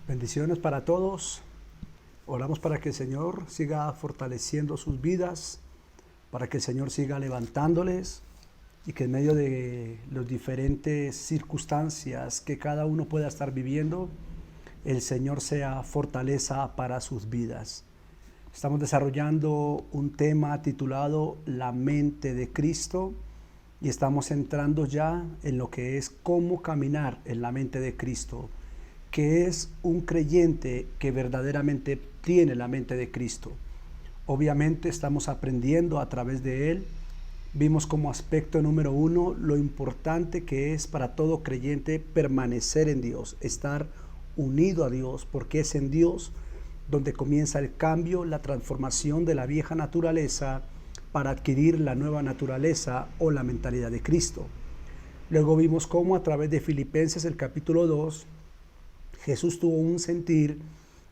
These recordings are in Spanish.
Bendiciones para todos. Oramos para que el Señor siga fortaleciendo sus vidas, para que el Señor siga levantándoles y que en medio de las diferentes circunstancias que cada uno pueda estar viviendo, el Señor sea fortaleza para sus vidas. Estamos desarrollando un tema titulado La mente de Cristo y estamos entrando ya en lo que es cómo caminar en la mente de Cristo, que es un creyente que verdaderamente tiene la mente de Cristo. Obviamente estamos aprendiendo a través de él. Vimos como aspecto número 1 lo importante que es para todo creyente permanecer en Dios, estar unido a Dios, porque es en Dios donde comienza el cambio, la transformación de la vieja naturaleza para adquirir la nueva naturaleza o la mentalidad de Cristo. Luego vimos cómo a través de Filipenses el capítulo 2, Jesús tuvo un sentir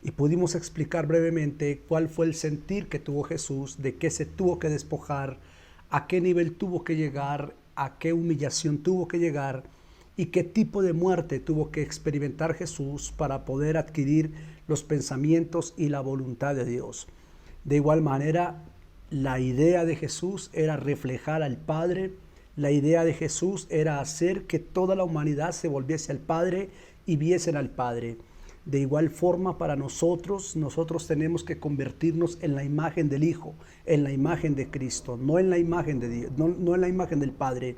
y pudimos explicar brevemente cuál fue el sentir que tuvo Jesús, de qué se tuvo que despojar, a qué nivel tuvo que llegar, a qué humillación tuvo que llegar y qué tipo de muerte tuvo que experimentar Jesús para poder adquirir los pensamientos y la voluntad de Dios. De igual manera, la idea de Jesús era reflejar al Padre, la idea de Jesús era hacer que toda la humanidad se volviese al Padre y viesen al Padre. De igual forma para nosotros tenemos que convertirnos en la imagen del Hijo, en la imagen de Cristo, no en la imagen de Dios, no en la imagen del Padre.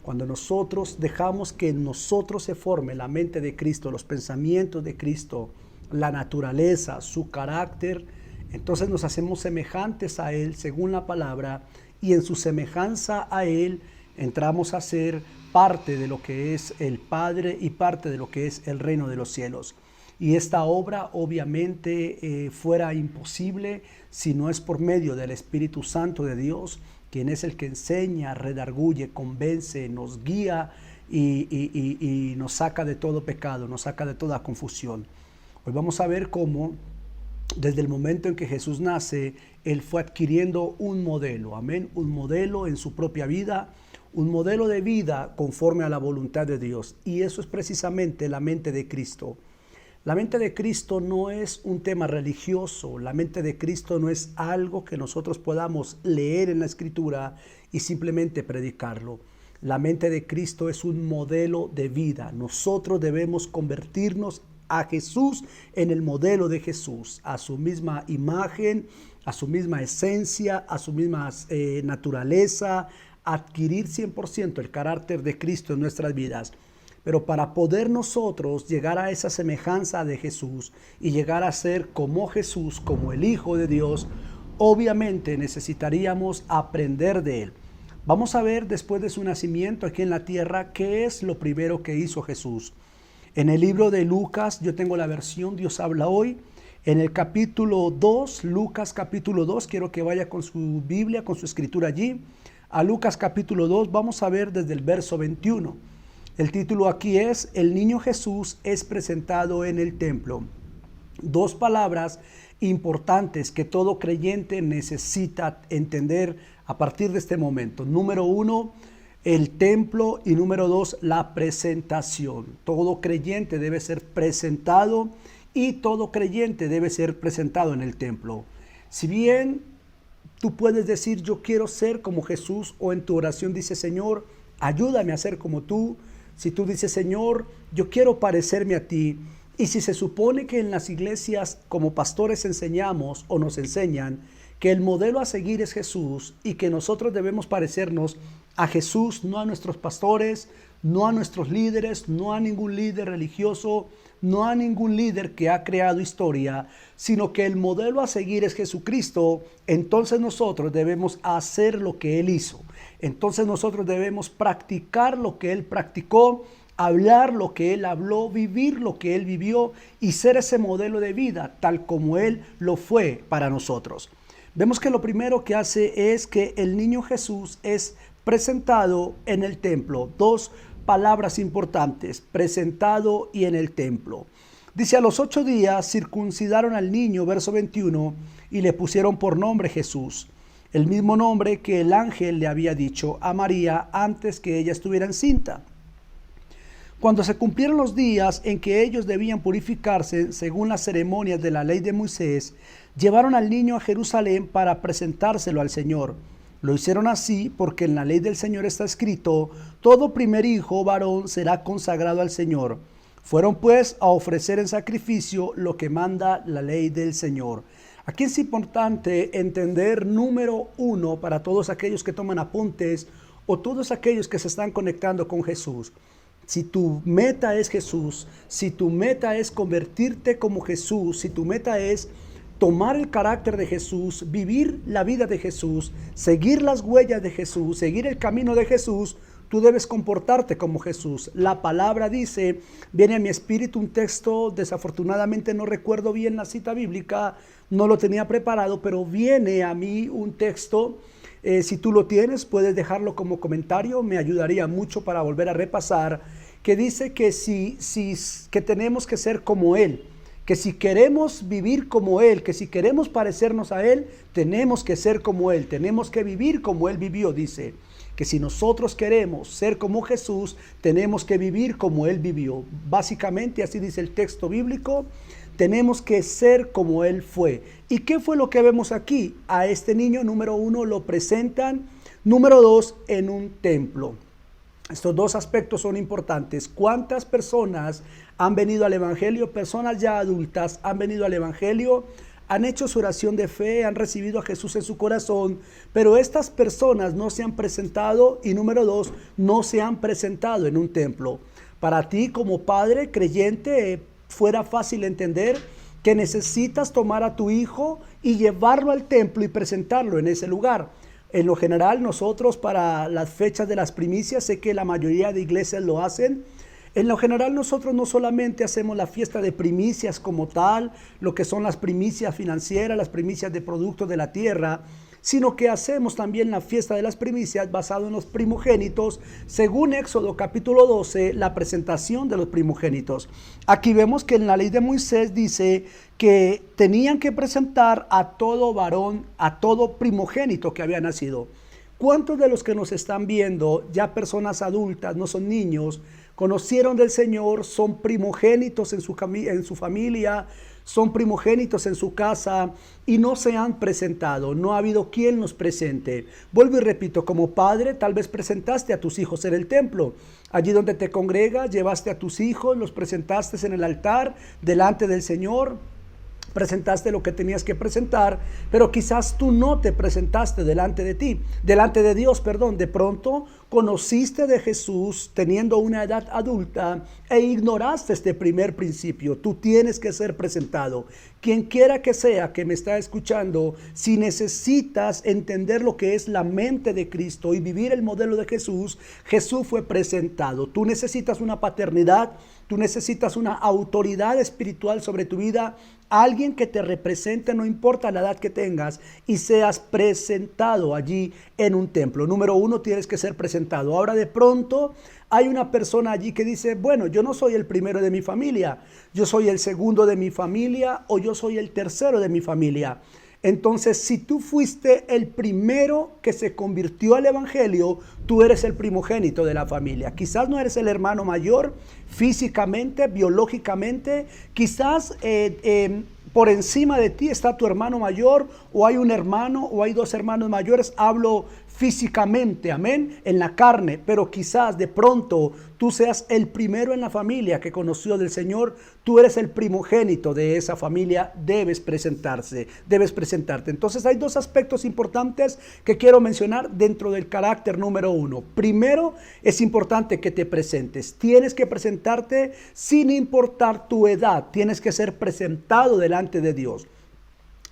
Cuando nosotros dejamos que en nosotros se forme la mente de Cristo, los pensamientos de Cristo, la naturaleza, su carácter, entonces nos hacemos semejantes a Él según la palabra, y en su semejanza a Él entramos a ser parte de lo que es el Padre y parte de lo que es el reino de los cielos. Y esta obra obviamente fuera imposible si no es por medio del Espíritu Santo de Dios, quien es el que enseña, redarguye, convence, nos guía y nos saca de todo pecado, nos saca de toda confusión. Hoy vamos a ver cómo desde el momento en que Jesús nace, Él fue adquiriendo un modelo, amén, un modelo en su propia vida, un modelo de vida conforme a la voluntad de Dios. Y eso es precisamente la mente de Cristo. La mente de Cristo no es un tema religioso, la mente de Cristo no es algo que nosotros podamos leer en la Escritura y simplemente predicarlo. La mente de Cristo es un modelo de vida. Nosotros debemos convertirnos a Jesús en el modelo de Jesús, a su misma imagen, a su misma esencia, a su misma naturaleza, adquirir 100% el carácter de Cristo en nuestras vidas. Pero para poder nosotros llegar a esa semejanza de Jesús y llegar a ser como Jesús, como el Hijo de Dios, obviamente necesitaríamos aprender de Él. Vamos a ver después de su nacimiento aquí en la tierra, qué es lo primero que hizo Jesús. En el libro de Lucas, yo tengo la versión Dios habla hoy, en el capítulo 2, Lucas capítulo 2, quiero que vaya con su Biblia, con su escritura allí, a Lucas capítulo 2, vamos a ver desde el verso 21. El título aquí es El niño Jesús es presentado en el templo. Dos palabras importantes que todo creyente necesita entender a partir de este momento. Número 1, el templo, y número 2, la presentación. Todo creyente debe ser presentado y todo creyente debe ser presentado en el templo. Si bien tú puedes decir yo quiero ser como Jesús, o en tu oración dice Señor, ayúdame a ser como tú. Si tú dices, Señor, yo quiero parecerme a ti, y si se supone que en las iglesias como pastores enseñamos o nos enseñan que el modelo a seguir es Jesús y que nosotros debemos parecernos a Jesús, no a nuestros pastores, no a nuestros líderes, no a ningún líder religioso, no a ningún líder que ha creado historia, sino que el modelo a seguir es Jesucristo, entonces nosotros debemos hacer lo que Él hizo. Entonces nosotros debemos practicar lo que Él practicó, hablar lo que Él habló, vivir lo que Él vivió y ser ese modelo de vida tal como Él lo fue para nosotros. Vemos que lo primero que hace es que el niño Jesús es presentado en el templo. Dos palabras importantes, presentado y en el templo. Dice, a los 8 días circuncidaron al niño, verso 21, y le pusieron por nombre Jesús, el mismo nombre que el ángel le había dicho a María antes que ella estuviera encinta. Cuando se cumplieron los días en que ellos debían purificarse según las ceremonias de la ley de Moisés, llevaron al niño a Jerusalén para presentárselo al Señor. Lo hicieron así porque en la ley del Señor está escrito: todo primer hijo varón será consagrado al Señor. Fueron pues a ofrecer en sacrificio lo que manda la ley del Señor. Aquí es importante entender, número uno, para todos aquellos que toman apuntes o todos aquellos que se están conectando con Jesús. Si tu meta es Jesús, si tu meta es convertirte como Jesús, si tu meta es tomar el carácter de Jesús, vivir la vida de Jesús, seguir las huellas de Jesús, seguir el camino de Jesús, tú debes comportarte como Jesús. La palabra dice, viene a mi espíritu un texto, desafortunadamente no recuerdo bien la cita bíblica, no lo tenía preparado, pero viene a mí un texto. Si tú lo tienes, puedes dejarlo como comentario, me ayudaría mucho para volver a repasar, que dice que que tenemos que ser como Él, que si queremos vivir como Él, que si queremos parecernos a Él, tenemos que ser como Él, tenemos que vivir como Él vivió. Dice que si nosotros queremos ser como Jesús, tenemos que vivir como Él vivió. Básicamente así dice el texto bíblico. Tenemos que ser como Él fue. ¿Y qué fue lo que vemos aquí? A este niño, número uno, lo presentan. Número dos, en un templo. Estos dos aspectos son importantes. ¿Cuántas personas han venido al Evangelio? Personas ya adultas han venido al Evangelio, han hecho su oración de fe, han recibido a Jesús en su corazón, pero estas personas no se han presentado y número dos, no se han presentado en un templo. Para ti como padre creyente, fuera fácil entender que necesitas tomar a tu hijo y llevarlo al templo y presentarlo en ese lugar. En lo general, nosotros para las fechas de las primicias, sé que la mayoría de iglesias lo hacen. En lo general, nosotros no solamente hacemos la fiesta de primicias como tal, lo que son las primicias financieras, las primicias de productos de la tierra, sino que hacemos también la fiesta de las primicias basado en los primogénitos, según Éxodo capítulo 12, la presentación de los primogénitos. Aquí vemos que en la ley de Moisés dice que tenían que presentar a todo varón, a todo primogénito que había nacido. ¿Cuántos de los que nos están viendo, ya personas adultas, no son niños, conocieron del Señor, son primogénitos en su familia, son primogénitos en su casa y no se han presentado? No ha habido quien los presente. Vuelvo y repito, como padre tal vez presentaste a tus hijos en el templo. Allí donde te congregas, llevaste a tus hijos, los presentaste en el altar delante del Señor. Presentaste lo que tenías que presentar, pero quizás tú no te presentaste delante de Dios. De pronto conociste de Jesús teniendo una edad adulta e ignoraste este primer principio. Tú tienes que ser presentado. Quien quiera que sea que me está escuchando, si necesitas entender lo que es la mente de Cristo y vivir el modelo de Jesús, Jesús fue presentado. Tú necesitas una paternidad, tú necesitas una autoridad espiritual sobre tu vida, alguien que te represente, no importa la edad que tengas, y seas presentado allí en un templo. Número uno, tienes que ser presentado. Ahora de pronto hay una persona allí que dice, bueno, yo no soy el primero de mi familia, yo soy el segundo de mi familia o yo soy el tercero de mi familia. Entonces, si tú fuiste el primero que se convirtió al evangelio, tú eres el primogénito de la familia. Quizás no eres el hermano mayor físicamente, biológicamente, quizás por encima de ti está tu hermano mayor, o hay un hermano o hay dos hermanos mayores. Hablo físicamente, amén, en la carne, pero quizás de pronto tú seas el primero en la familia que conoció del Señor. Tú eres el primogénito de esa familia, debes presentarte. Entonces hay dos aspectos importantes que quiero mencionar dentro del carácter número uno. Primero, es importante que te presentes. Tienes que presentarte sin importar tu edad. Tienes que ser presentado delante de Dios.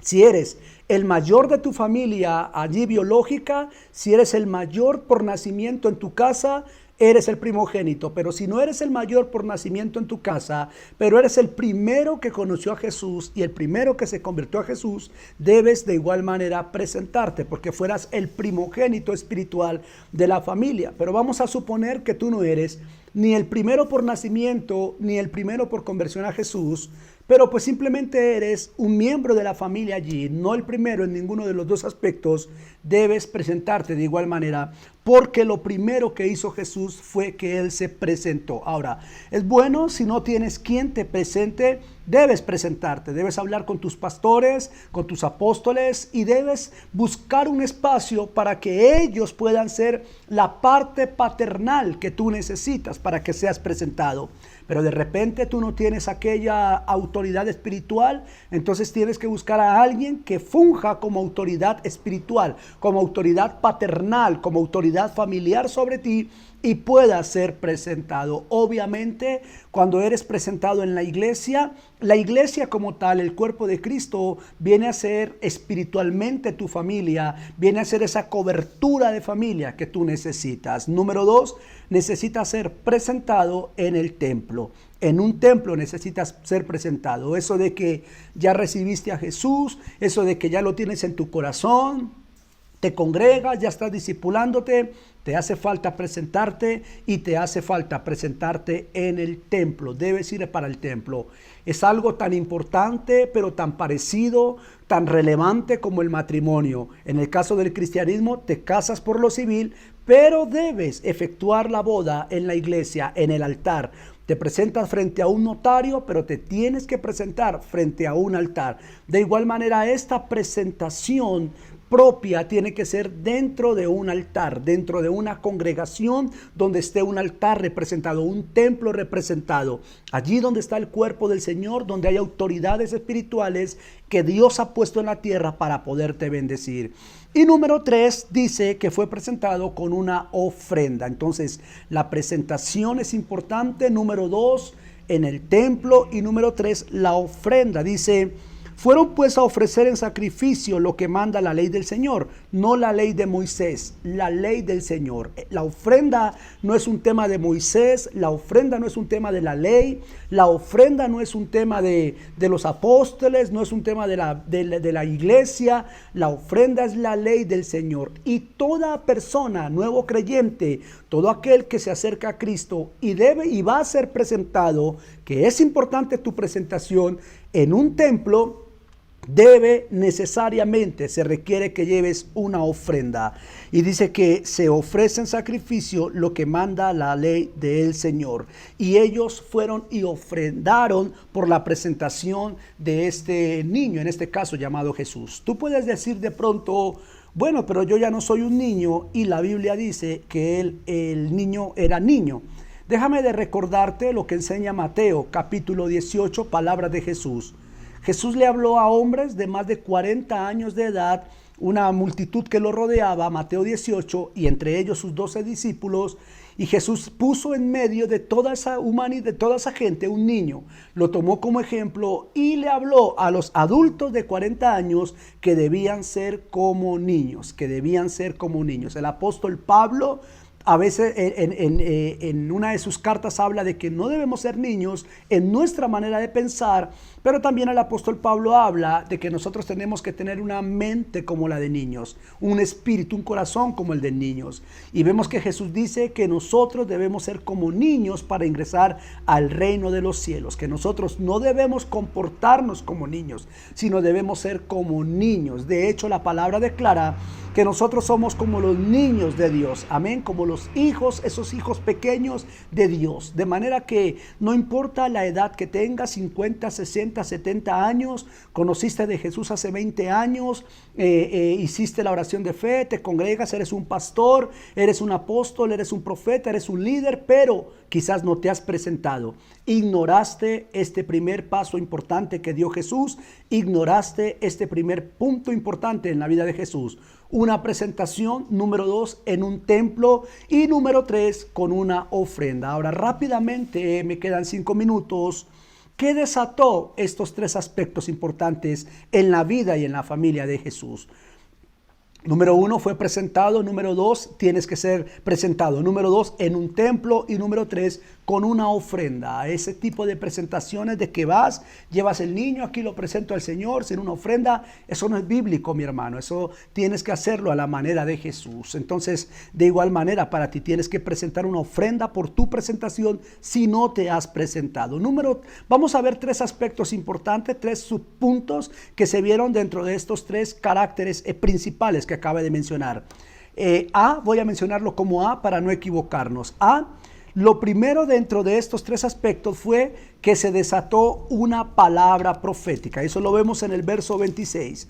Si eres el mayor de tu familia allí biológica, si eres el mayor por nacimiento en tu casa, eres el primogénito. Pero si no eres el mayor por nacimiento en tu casa, pero eres el primero que conoció a Jesús y el primero que se convirtió a Jesús, debes de igual manera presentarte, porque fueras el primogénito espiritual de la familia. Pero vamos a suponer que tú no eres ni el primero por nacimiento, ni el primero por conversión a Jesús, pero pues simplemente eres un miembro de la familia allí, no el primero en ninguno de los dos aspectos, debes presentarte de igual manera, porque lo primero que hizo Jesús fue que Él se presentó. Ahora, es bueno si no tienes quien te presente, debes presentarte, debes hablar con tus pastores, con tus apóstoles y debes buscar un espacio para que ellos puedan ser la parte paternal que tú necesitas para que seas presentado. Pero de repente tú no tienes aquella autoridad espiritual, entonces tienes que buscar a alguien que funja como autoridad espiritual, como autoridad paternal, como autoridad familiar sobre ti y pueda ser presentado. Obviamente, cuando eres presentado en la iglesia como tal, el cuerpo de Cristo, viene a ser espiritualmente tu familia, viene a ser esa cobertura de familia que tú necesitas. Número 2, necesitas ser presentado en el templo. En un templo necesitas ser presentado. Eso de que ya recibiste a Jesús, eso de que ya lo tienes en tu corazón, te congregas, ya estás discipulándote, te hace falta presentarte y te hace falta presentarte en el templo. Debes ir para el templo. Es algo tan importante, pero tan parecido, tan relevante como el matrimonio. En el caso del cristianismo, te casas por lo civil, pero debes efectuar la boda en la iglesia, en el altar. Te presentas frente a un notario, pero te tienes que presentar frente a un altar. De igual manera, esta presentación propia tiene que ser dentro de un altar, dentro de una congregación donde esté un altar representado, un templo representado, allí donde está el cuerpo del Señor, donde hay autoridades espirituales que Dios ha puesto en la tierra para poderte bendecir. Y número 3 dice que fue presentado con una ofrenda. Entonces la presentación es importante. Número 2 en el templo y número 3 la ofrenda. Dice: fueron pues a ofrecer en sacrificio lo que manda la ley del Señor, no la ley de Moisés, la ley del Señor. La ofrenda no es un tema de Moisés, la ofrenda no es un tema de la ley, la ofrenda no es un tema de los apóstoles, no es un tema de la iglesia, la ofrenda es la ley del Señor. Y toda persona, nuevo creyente, todo aquel que se acerca a Cristo y va a ser presentado, que es importante tu presentación en un templo, debe necesariamente, se requiere que lleves una ofrenda. Y dice que se ofrece en sacrificio lo que manda la ley del Señor. Y ellos fueron y ofrendaron por la presentación de este niño, en este caso llamado Jesús. Tú puedes decir de pronto: bueno, pero yo ya no soy un niño y la Biblia dice que el niño era niño. Déjame de recordarte lo que enseña Mateo, capítulo 18, palabras de Jesús. Jesús le habló a hombres de más de 40 años de edad, una multitud que lo rodeaba, Mateo 18, y entre ellos sus 12 discípulos. Y Jesús puso en medio de toda esa humanidad, de toda esa gente, un niño. Lo tomó como ejemplo y le habló a los adultos de 40 años que debían ser como niños, El apóstol Pablo, a veces en una de sus cartas, habla de que no debemos ser niños en nuestra manera de pensar, pero también el apóstol Pablo habla de que nosotros tenemos que tener una mente como la de niños, un espíritu, un corazón como el de niños. Y vemos que Jesús dice que nosotros debemos ser como niños para ingresar al reino de los cielos, que nosotros no debemos comportarnos como niños, sino debemos ser como niños. De hecho, la palabra declara que nosotros somos como los niños de Dios, amén, como los hijos, esos hijos pequeños de Dios. De manera que no importa la edad que tengas, 50, 60, 70 años, conociste de Jesús hace 20 años, hiciste la oración de fe, te congregas, eres un pastor, eres un apóstol, eres un profeta, eres un líder, pero quizás no te has presentado. Ignoraste este primer paso importante que dio Jesús, ignoraste este primer punto importante en la vida de Jesús. Una presentación, número 2, en un templo, y número 3, con una ofrenda. Ahora, rápidamente, me quedan 5 minutos. ¿Qué desató estos 3 aspectos importantes en la vida y en la familia de Jesús? Número 1, fue presentado. Número 2, tienes que ser presentado. Número 2, en un templo. Y número 3, con una ofrenda. Ese tipo de presentaciones de que vas, llevas el niño, aquí lo presento al Señor sin una ofrenda, eso no es bíblico, mi hermano. Eso tienes que hacerlo a la manera de Jesús. Entonces, de igual manera, para ti tienes que presentar una ofrenda por tu presentación si no te has presentado. Vamos a ver tres aspectos importantes, tres subpuntos que se vieron dentro de estos tres caracteres principales que acabo de mencionar. Voy a mencionarlo como A para no equivocarnos. Lo primero dentro de estos tres aspectos fue que se desató una palabra profética. Eso lo vemos en el verso 26.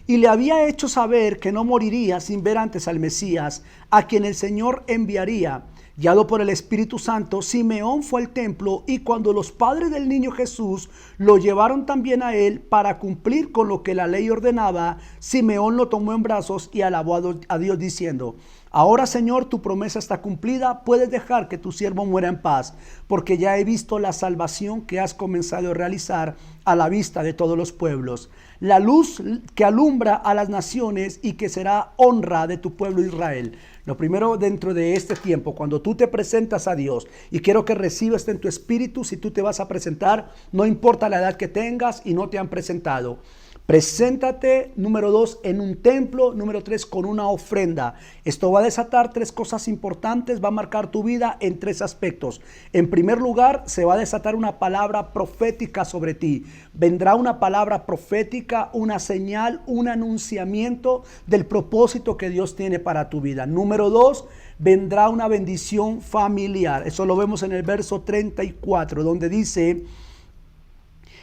Y le había hecho saber que no moriría sin ver antes al Mesías, a quien el Señor enviaría. Guiado por el Espíritu Santo, Simeón fue al templo, y cuando los padres del niño Jesús lo llevaron también a él para cumplir con lo que la ley ordenaba, Simeón lo tomó en brazos y alabó a Dios diciendo: ahora, Señor, tu promesa está cumplida, puedes dejar que tu siervo muera en paz, porque ya he visto la salvación que has comenzado a realizar a la vista de todos los pueblos, la luz que alumbra a las naciones y que será honra de tu pueblo Israel. Lo primero dentro de este tiempo, cuando tú te presentas a Dios, y quiero que recibas en tu espíritu, si tú te vas a presentar, no importa la edad que tengas y no te han presentado. Preséntate, número 2, en un templo, número 3, con una ofrenda. Esto va a desatar tres cosas importantes, va a marcar tu vida en tres aspectos. En primer lugar, se va a desatar una palabra profética sobre ti. Vendrá una palabra profética, una señal, un anunciamiento del propósito que Dios tiene para tu vida. Número 2, vendrá una bendición familiar. Eso lo vemos en el verso 34, donde dice...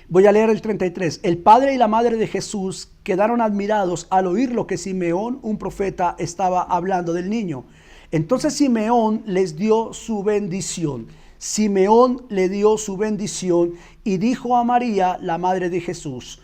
Voy a leer el 33. El padre y la madre de Jesús quedaron admirados al oír lo que Simeón, un profeta, estaba hablando del niño. Entonces Simeón les dio su bendición. Simeón le dio su bendición y dijo a María, la madre de Jesús.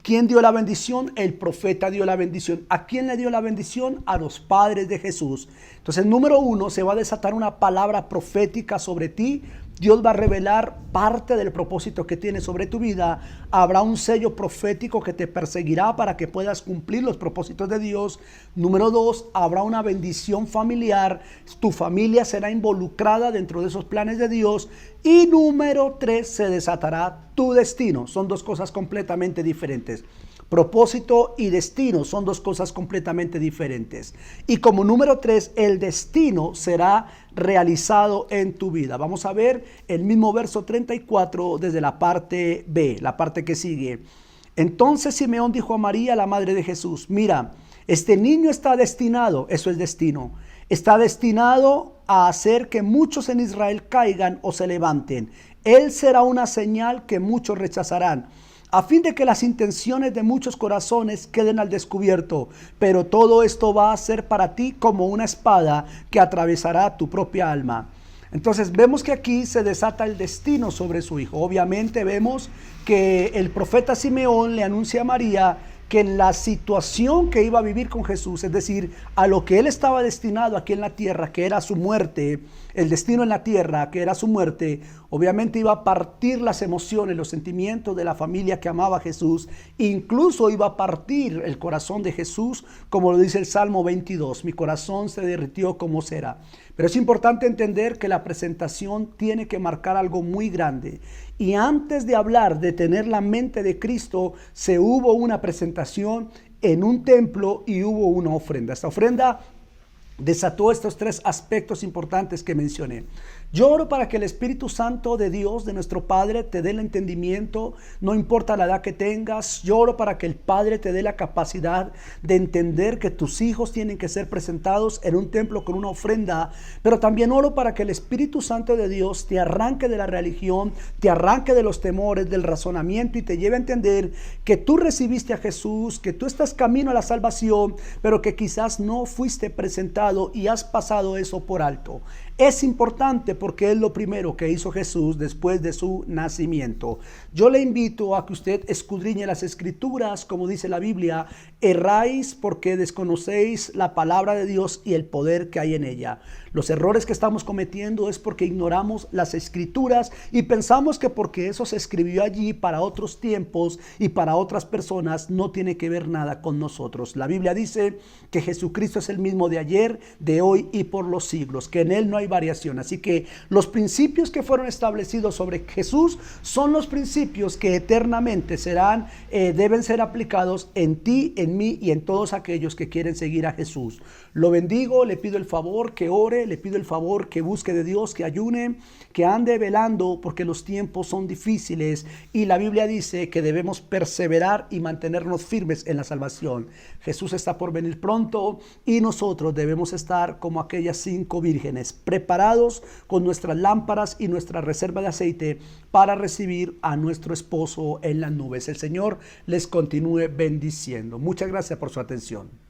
¿Quién dio la bendición? El profeta dio la bendición. ¿A quién le dio la bendición? A los padres de Jesús. Entonces, número 1, se va a desatar una palabra profética sobre ti. Dios va a revelar parte del propósito que tiene sobre tu vida. Habrá un sello profético que te perseguirá para que puedas cumplir los propósitos de Dios. Número 2, habrá una bendición familiar. Tu familia será involucrada dentro de esos planes de Dios. Y número 3, se desatará tu destino. Son dos cosas completamente diferentes. Propósito y destino son dos cosas completamente diferentes. Y como número 3, el destino será realizado en tu vida. Vamos a ver el mismo verso 34 desde la parte B, la parte que sigue. Entonces Simeón dijo a María, la madre de Jesús: mira, este niño está destinado, eso es destino, está destinado a hacer que muchos en Israel caigan o se levanten. Él será una señal que muchos rechazarán, a fin de que las intenciones de muchos corazones queden al descubierto. Pero todo esto va a ser para ti como una espada que atravesará tu propia alma. Entonces vemos que aquí se desata el destino sobre su hijo. Obviamente vemos que el profeta Simeón le anuncia a María que en la situación que iba a vivir con Jesús, es decir, a lo que él estaba destinado aquí en la tierra, que era su muerte, el destino en la tierra, que era su muerte, obviamente iba a partir las emociones, los sentimientos de la familia que amaba a Jesús, incluso iba a partir el corazón de Jesús, como lo dice el Salmo 22, mi corazón se derritió como cera. Pero es importante entender que la presentación tiene que marcar algo muy grande. Y antes de hablar de tener la mente de Cristo, se hubo una presentación en un templo y hubo una ofrenda. Esta ofrenda desató estos tres aspectos importantes que mencioné. Yo oro para que el Espíritu Santo de Dios, de nuestro Padre, te dé el entendimiento, no importa la edad que tengas. Yo oro para que el Padre te dé la capacidad de entender que tus hijos tienen que ser presentados en un templo con una ofrenda, pero también oro para que el Espíritu Santo de Dios te arranque de la religión, te arranque de los temores, del razonamiento y te lleve a entender que tú recibiste a Jesús, que tú estás camino a la salvación, pero que quizás no fuiste presentado y has pasado eso por alto. Es importante porque es lo primero que hizo Jesús después de su nacimiento. Yo le invito a que usted escudriñe las Escrituras, como dice la Biblia: erráis porque desconocéis la palabra de Dios y el poder que hay en ella. Los errores que estamos cometiendo es porque ignoramos las Escrituras y pensamos que porque eso se escribió allí para otros tiempos y para otras personas no tiene que ver nada con nosotros. La Biblia dice que Jesucristo es el mismo de ayer, de hoy y por los siglos, que en Él no hay variación. Así que los principios que fueron establecidos sobre Jesús son los principios que eternamente deben ser aplicados en ti, en mí y en todos aquellos que quieren seguir a Jesús. Lo bendigo, le pido el favor que ore, le pido el favor que busque de Dios, que ayune, que ande velando, porque los tiempos son difíciles y la Biblia dice que debemos perseverar y mantenernos firmes en la salvación. Jesús está por venir pronto y nosotros debemos estar como aquellas 5 vírgenes, preparados con nuestras lámparas y nuestra reserva de aceite para recibir a nuestro esposo en las nubes. El Señor les continúe bendiciendo. Muchas gracias por su atención.